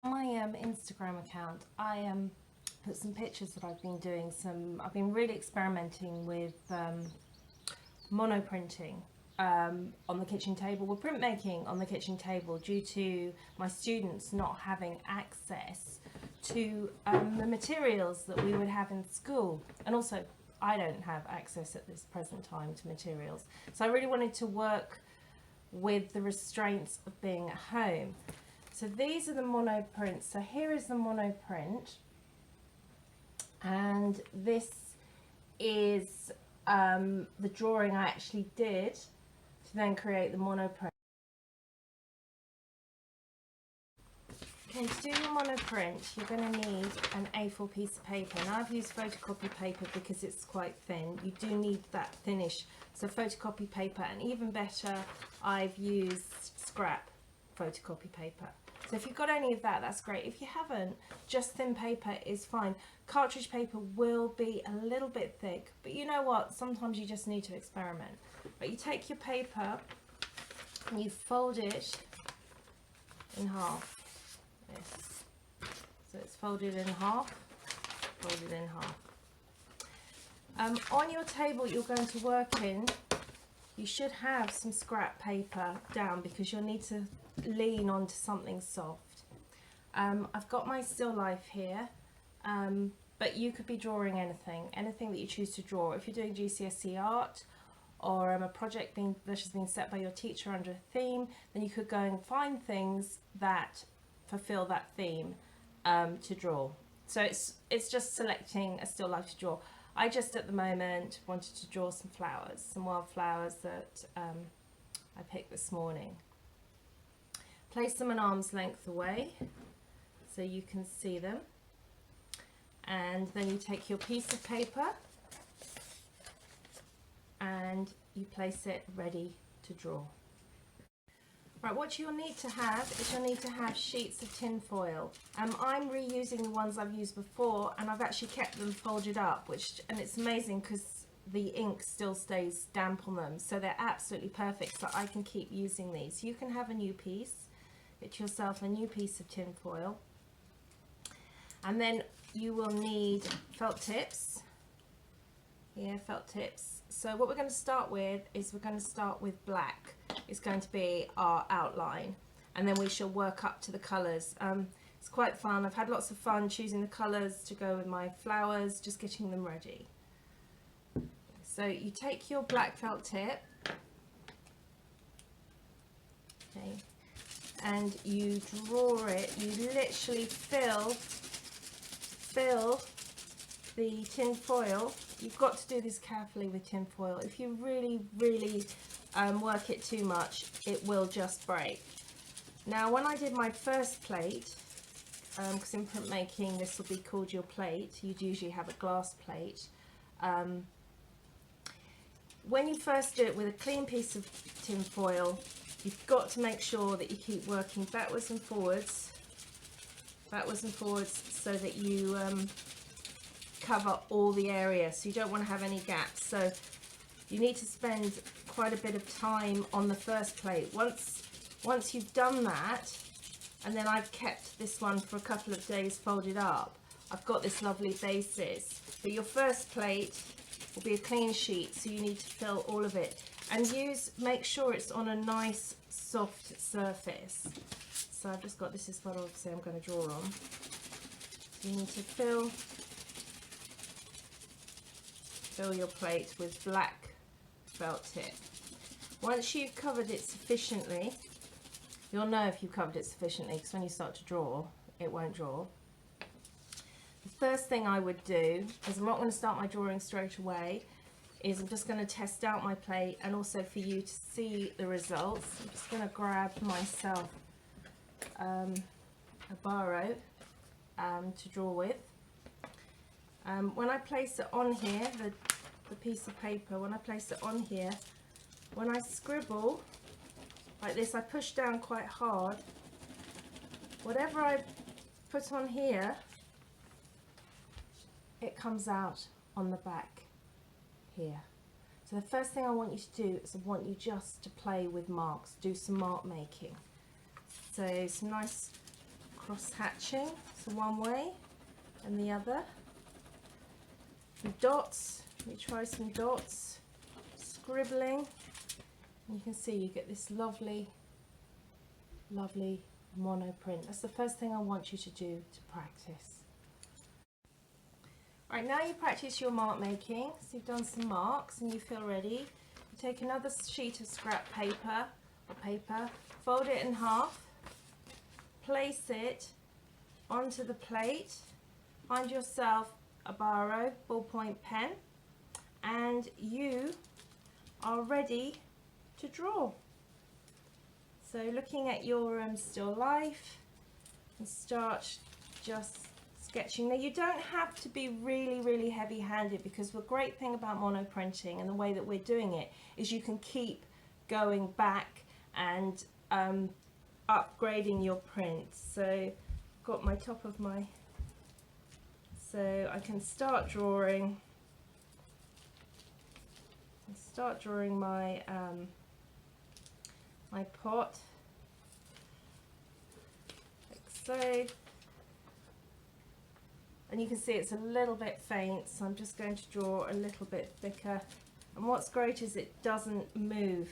On my Instagram account, I put some pictures that I've been doing. I've been really experimenting with monoprinting on the kitchen table, with printmaking on the kitchen table, due to my students not having access to the materials that we would have in school, and also I don't have access at this present time to materials. So I really wanted to work with the restraints of being at home. So these are the monoprints. So here is the monoprint, and this is the drawing I actually did to then create the monoprint. Okay, to do your monoprint, you're going to need an A4 piece of paper. Now I've used photocopy paper because it's quite thin. You do need that finish. So photocopy paper, and even better, I've used scrap photocopy paper. So if you've got any of that, that's great. If you haven't, just thin paper is fine. Cartridge paper will be a little bit thick, but you know what? Sometimes you just need to experiment. But you take your paper and you fold it in half. This. So it's folded in half, folded in half. On your table you're going to work in, you should have some scrap paper down because you'll need to lean onto something soft. I've got my still life here, but you could be drawing anything that you choose to draw. If you're doing GCSE art or a project that has been set by your teacher under a theme, then you could go and find things that fulfill that theme to draw. So it's just selecting a still life to draw. I just at the moment wanted to draw some flowers, some wildflowers that I picked this morning. Place them an arm's length away so you can see them, and then you take your piece of paper and you place it ready to draw. Right, what you'll need to have is you'll need to have sheets of tin foil. I'm reusing the ones I've used before, and I've actually kept them folded up, and it's amazing because the ink still stays damp on them, so they're absolutely perfect, so I can keep using these. You can have a new piece, get yourself a new piece of tin foil, and then you will need felt tips. Here, felt tips. So what we're going to start with is we're going to start with black. It's going to be our outline, and then we shall work up to the colours. It's quite fun. I've had lots of fun choosing the colours to go with my flowers, just getting them ready. So you take your black felt tip, okay, and you draw it. You literally fill the tin foil. You've got to do this carefully with tin foil. If you really work it too much, it will just break. Now when I did my first plate, because in printmaking this will be called your plate, you'd usually have a glass plate. When you first do it with a clean piece of tin foil, you've got to make sure that you keep working backwards and forwards, so that you cover all the area. So you don't want to have any gaps. So you need to spend quite a bit of time on the first plate. Once you've done that, and then I've kept this one for a couple of days folded up, I've got this lovely basis. But your first plate will be a clean sheet, so you need to fill all of it, and make sure it's on a nice soft surface. So I've just got, this is what obviously I'm going to draw on. So you need to fill your plate with black felt tip. Once you've covered it sufficiently, you'll know if you've covered it sufficiently, because when you start to draw, it won't draw. The first thing I would do is, I'm not going to start my drawing straight away, is I'm just going to test out my plate, and also for you to see the results. I'm just going to grab myself a biro to draw with. When I place it on here, the piece of paper, when I place it on here, when I scribble like this, I push down quite hard. Whatever I put on here, it comes out on the back here. So the first thing I want you to do is I want you just to play with marks, do some mark making. So some nice cross hatching, so one way and the other. Some dots, let me try some dots, scribbling. And you can see you get this lovely, lovely mono print. That's the first thing I want you to do to practice. Right, now you practice your mark making, so you've done some marks and you feel ready. You take another sheet of scrap paper or paper, fold it in half, place it onto the plate, find yourself a biro, ballpoint pen, and you are ready to draw. So looking at your still life, and start just sketching. Now you don't have to be really heavy-handed, because the great thing about mono printing and the way that we're doing it is you can keep going back and upgrading your prints. So got my top of my, so I can start drawing my my pot like so. And you can see it's a little bit faint, so I'm just going to draw a little bit thicker. And what's great is it doesn't move.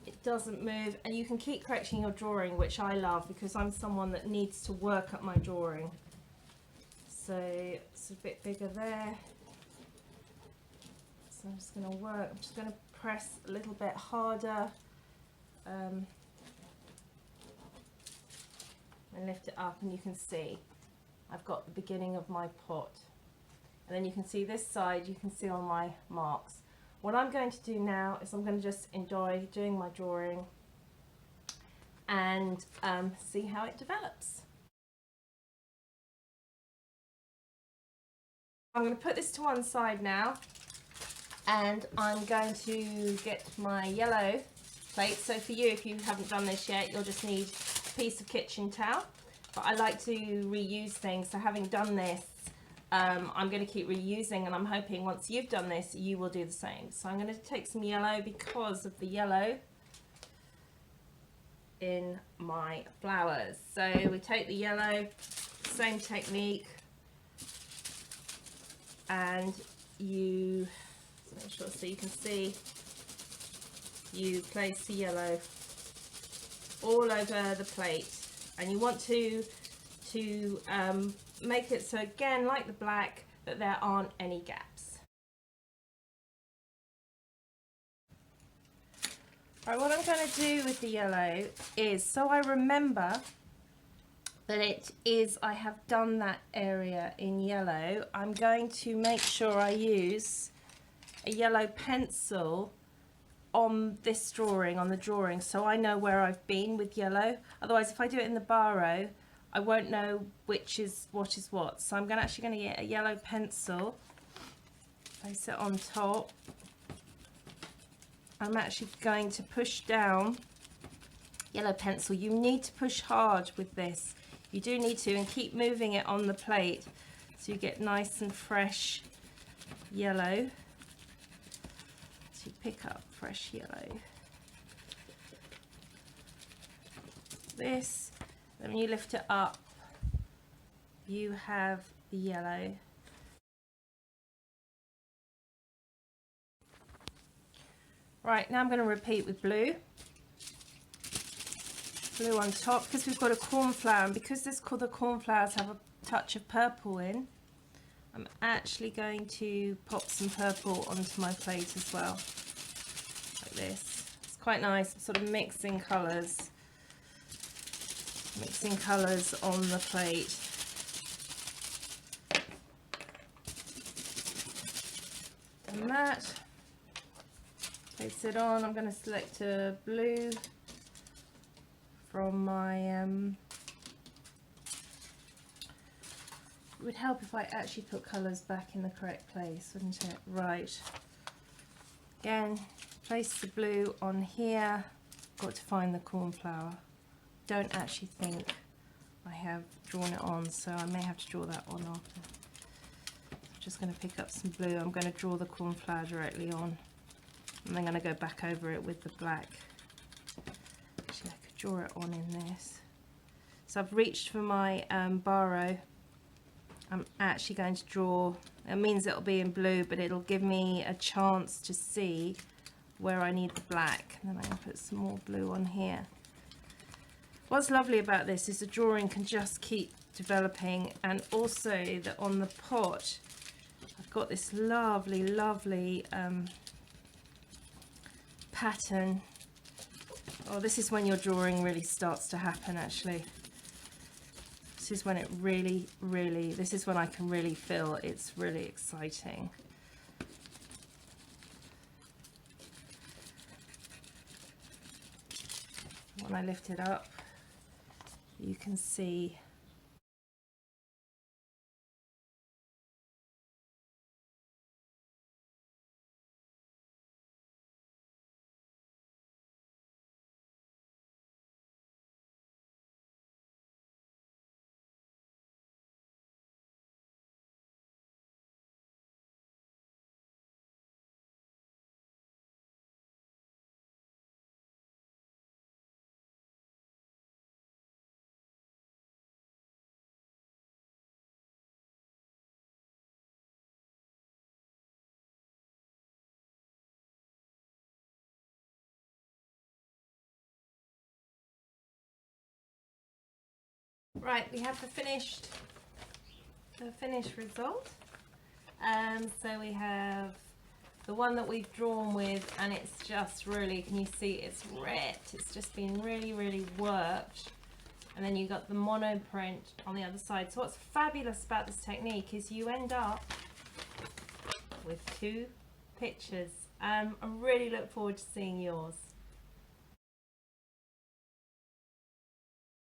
It doesn't move, and you can keep correcting your drawing, which I love because I'm someone that needs to work at my drawing. So it's a bit bigger there. So I'm just going to work, I'm just going to press a little bit harder and lift it up, and you can see I've got the beginning of my pot. And then you can see this side, you can see on my marks. What I'm going to do now is I'm going to just enjoy doing my drawing and see how it develops. I'm going to put this to one side now, and I'm going to get my yellow plate. So for you, if you haven't done this yet, you'll just need a piece of kitchen towel. But I like to reuse things, so having done this, I'm going to keep reusing, and I'm hoping once you've done this, you will do the same. So I'm going to take some yellow because of the yellow in my flowers. So we take the yellow, same technique, and you, make sure so you can see, you place the yellow all over the plate. And you want to make it so, again, like the black, that there aren't any gaps. Right, what I'm going to do with the yellow is, so I remember that it is, I have done that area in yellow, I'm going to make sure I use a yellow pencil on this drawing, on the drawing, so I know where I've been with yellow. Otherwise, if I do it in the biro, I won't know which is what. So I'm actually going to get a yellow pencil, place it on top. I'm actually going to push down yellow pencil. You need to push hard with this. You do need to, and keep moving it on the plate so you get nice and fresh yellow. So you pick up fresh yellow. This, then when you lift it up, you have the yellow. Right, now I'm going to repeat with blue. Blue on top, because we've got a cornflower, and because the cornflowers have a touch of purple in, I'm actually going to pop some purple onto my plate as well, like this. It's quite nice, sort of mixing colours on the plate. Done that. Place it on. I'm going to select a blue from my it would help if I actually put colours back in the correct place, wouldn't it? Right, again, place the blue on here. Got to find the cornflower. Don't actually think I have drawn it on, so I may have to draw that on after. I'm just going to pick up some blue. I'm going to draw the cornflower directly on, and I'm going to go back over it with the black. Actually, I could draw it on in this. So So I've reached for my biro. I'm actually going to draw, it means it'll be in blue, but it'll give me a chance to see where I need the black. And then I'm going to put some more blue on here. What's lovely about this is the drawing can just keep developing, and also that on the pot I've got this lovely pattern. Oh, this is when your drawing really starts to happen actually. This is when it really, this is when I can really feel it's really exciting. When I lift it up, you can see right, we have the finished result. So we have the one that we've drawn with, and it's just really, can you see it's ripped, it's just been really worked. And then you got the mono print on the other side. So what's fabulous about this technique is you end up with two pictures. I really look forward to seeing yours.